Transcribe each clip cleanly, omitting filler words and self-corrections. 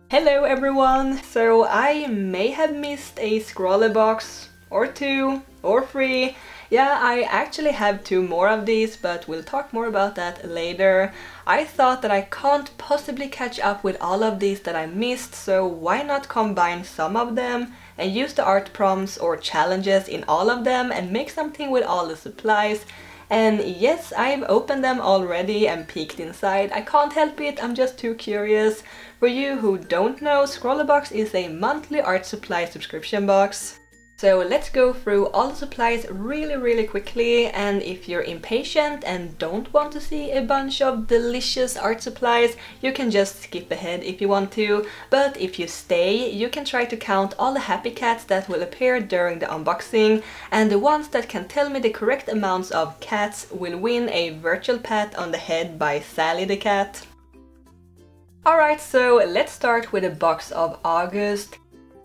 Hello everyone! So I may have missed a ScrawlrBox or 2 or 3. Yeah, I actually have 2 more of these, but we'll talk more about that later. I thought that I can't possibly catch up with all of these that I missed, so why not combine some of them and use the art prompts or challenges in all of them and make something with all the supplies. And yes, I've opened them already and peeked inside. I can't help it, I'm just too curious. For you who don't know, ScrawlrBox is a monthly art supply subscription box. So let's go through all the supplies really quickly, and if you're impatient and don't want to see a bunch of delicious art supplies, you can just skip ahead if you want to. But if you stay, you can try to count all the happy cats that will appear during the unboxing, and the ones that can tell me the correct amounts of cats will win a virtual pat on the head by Sally the cat. Alright, so let's start with a box of August.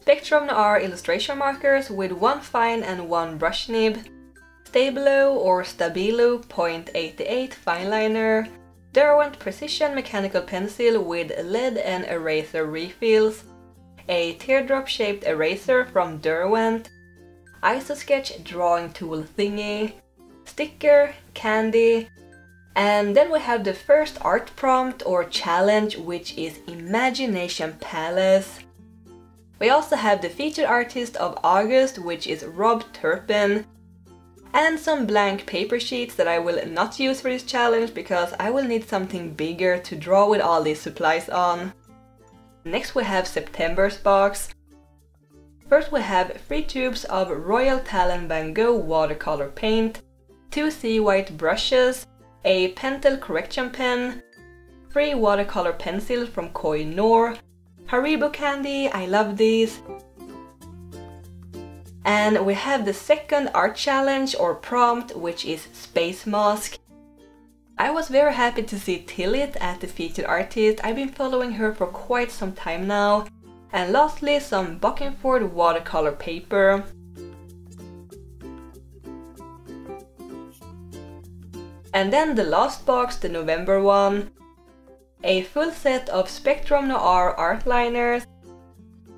Spectrum Noir illustration markers with 1 fine and 1 brush nib, Stabilo or Stabilo .88 fine liner, Derwent precision mechanical pencil with lead and eraser refills, a teardrop shaped eraser from Derwent, Isosketch drawing tool thingy, sticker, candy, and then we have the first art prompt or challenge, which is Imagination Palace. We also have the featured artist of August, which is Rob Turpin, and some blank paper sheets that I will not use for this challenge because I will need something bigger to draw with all these supplies on. Next we have September's box. First we have 3 tubes of Royal Talon Van Gogh watercolor paint, 2 sea white brushes, a Pentel correction pen, 3 watercolor pencils from Koh i Noor, Haribo candy, I love these. And we have the second art challenge or prompt, which is Space Mask. I was very happy to see Tillit as the featured artist. I've been following her for quite some time now. And lastly, some Buckingford watercolor paper. And then the last box, the November one. A full set of Spectrum Noir art liners,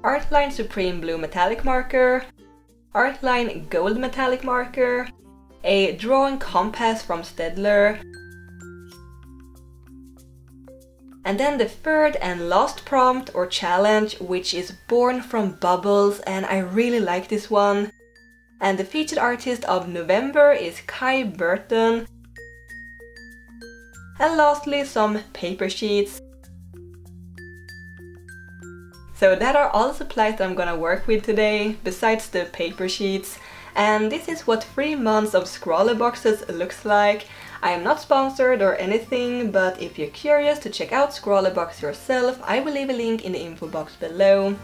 Artline Supreme Blue metallic marker, Artline Gold metallic marker, a drawing compass from Staedtler, and then the third and last prompt or challenge, which is Born from Bubbles, and I really like this one. And the featured artist of November is Kai Burton. And lastly, some paper sheets. So that are all the supplies that I'm gonna work with today, besides the paper sheets. And this is what 3 months of ScrawlrBoxes looks like. I am not sponsored or anything, but if you're curious to check out ScrawlrBox yourself, I will leave a link in the info box below.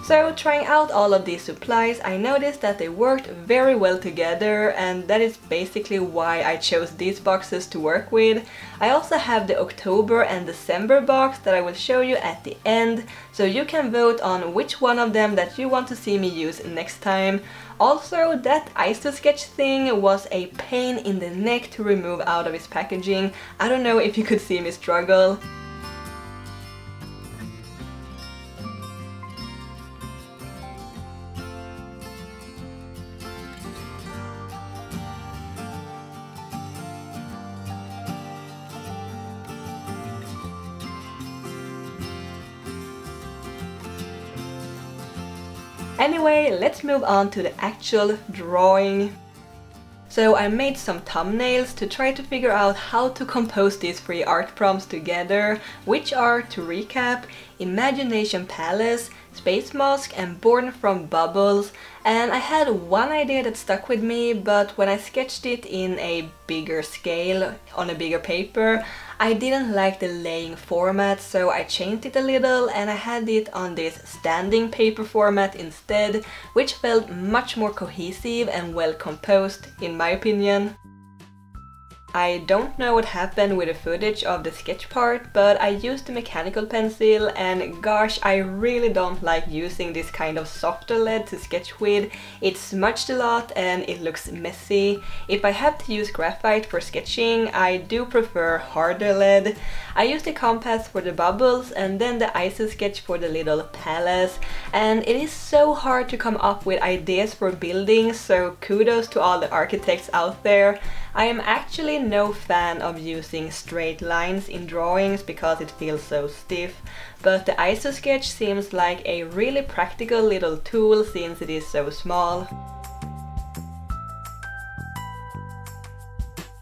So trying out all of these supplies, I noticed that they worked very well together, and that is basically why I chose these boxes to work with. I also have the October and December box that I will show you at the end, so you can vote on which one of them that you want to see me use next time. Also, that Isosketch thing was a pain in the neck to remove out of its packaging. I don't know if you could see me struggle. Anyway, let's move on to the actual drawing. So I made some thumbnails to try to figure out how to compose these 3 art prompts together, which are, to recap, Imagination Palace, Space Mask and Born from Bubbles. And I had one idea that stuck with me, but when I sketched it in a bigger scale, on a bigger paper, I didn't like the laying format, so I changed it a little and I had it on this standing paper format instead, which felt much more cohesive and well composed, in my opinion. I don't know what happened with the footage of the sketch part, but I used the mechanical pencil and gosh, I really don't like using this kind of softer lead to sketch with. It smudged a lot and it looks messy. If I have to use graphite for sketching, I do prefer harder lead. I used the compass for the bubbles and then the ISO sketch for the little palace, and it is so hard to come up with ideas for buildings, so kudos to all the architects out there. I am actually no fan of using straight lines in drawings because it feels so stiff, but the ISO sketch seems like a really practical little tool since it is so small.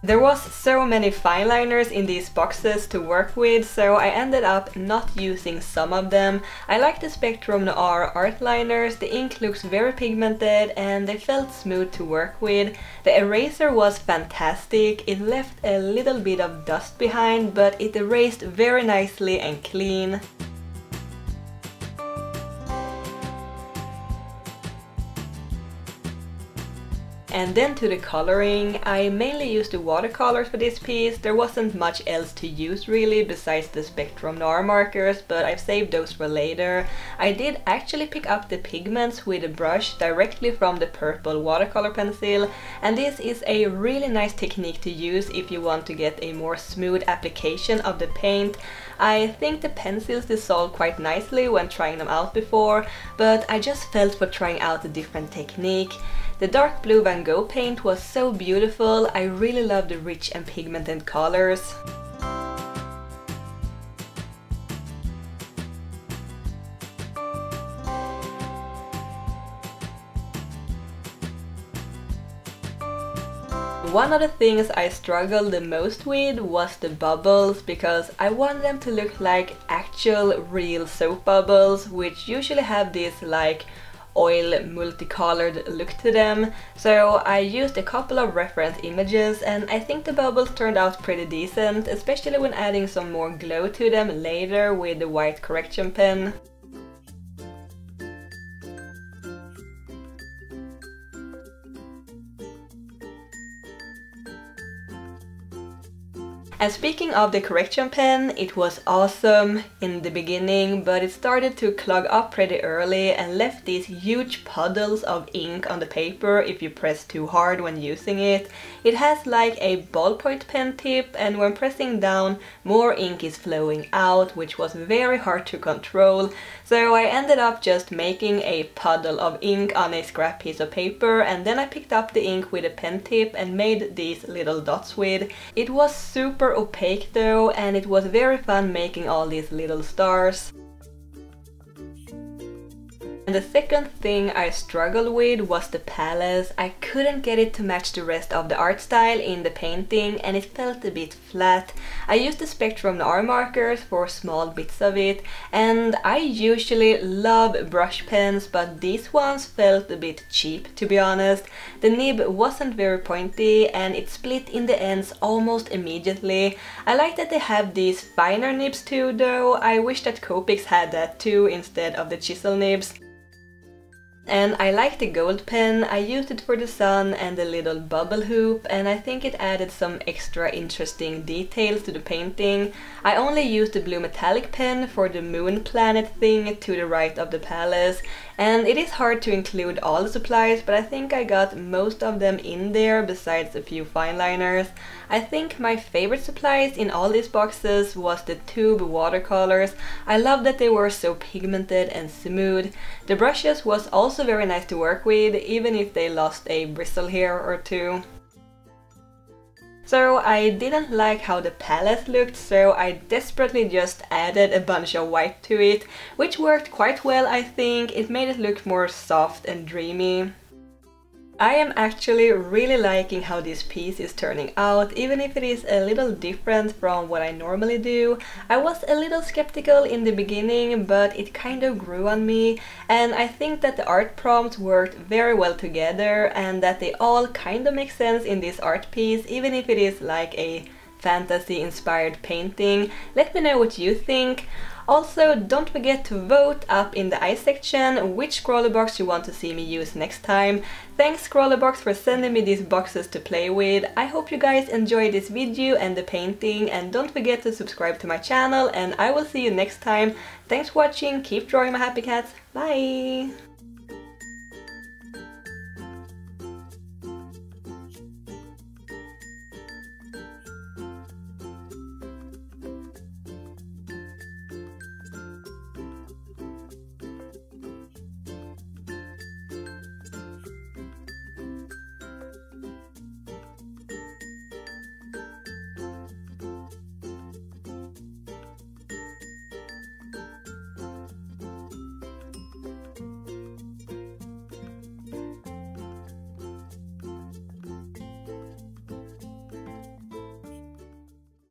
There was so many fine liners in these boxes to work with, so I ended up not using some of them. I like the Spectrum Noir art liners, the ink looks very pigmented and they felt smooth to work with. The eraser was fantastic, it left a little bit of dust behind, but it erased very nicely and clean. And then to the coloring. I mainly used the watercolors for this piece. There wasn't much else to use really besides the Spectrum Noir markers, but I've saved those for later. I did actually pick up the pigments with a brush directly from the purple watercolor pencil, and this is a really nice technique to use if you want to get a more smooth application of the paint. I think the pencils dissolved quite nicely when trying them out before, but I just felt for trying out a different technique. The dark blue Van Gogh paint was so beautiful, I really love the rich and pigmented colors. One of the things I struggled the most with was the bubbles, because I wanted them to look like actual real soap bubbles, which usually have this like oil multicolored look to them. So I used a couple of reference images and I think the bubbles turned out pretty decent, especially when adding some more glow to them later with the white correction pen. And speaking of the correction pen, it was awesome in the beginning, but it started to clog up pretty early and left these huge puddles of ink on the paper if you press too hard when using it. It has like a ballpoint pen tip, and when pressing down, more ink is flowing out, which was very hard to control. So I ended up just making a puddle of ink on a scrap piece of paper, and then I picked up the ink with a pen tip and made these little dots with. It was super opaque though, and it was very fun making all these little stars. And the second thing I struggled with was the palace. I couldn't get it to match the rest of the art style in the painting and it felt a bit flat. I used the Spectrum Noir markers for small bits of it, and I usually love brush pens, but these ones felt a bit cheap to be honest. The nib wasn't very pointy and it split in the ends almost immediately. I like that they have these finer nibs too though. I wish that Copics had that too instead of the chisel nibs. And I like the gold pen. I used it for the sun and the little bubble hoop, and I think it added some extra interesting details to the painting. I only used the blue metallic pen for the moon planet thing to the right of the palace, and it is hard to include all the supplies, but I think I got most of them in there besides a few fine liners. I think my favorite supplies in all these boxes was the tube watercolors. I love that they were so pigmented and smooth. The brushes was also very nice to work with, even if they lost a bristle here or two. So I didn't like how the palette looked, so I desperately just added a bunch of white to it, which worked quite well I think. It made it look more soft and dreamy. I am actually really liking how this piece is turning out, even if it is a little different from what I normally do. I was a little skeptical in the beginning, but it kind of grew on me, and I think that the art prompts worked very well together and that they all kind of make sense in this art piece, even if it is like a fantasy-inspired painting. Let me know what you think. Also, don't forget to vote up in the I section which ScrawlrBox you want to see me use next time. Thanks ScrawlrBox for sending me these boxes to play with. I hope you guys enjoyed this video and the painting, and don't forget to subscribe to my channel, and I will see you next time. Thanks for watching, keep drawing my happy cats, bye!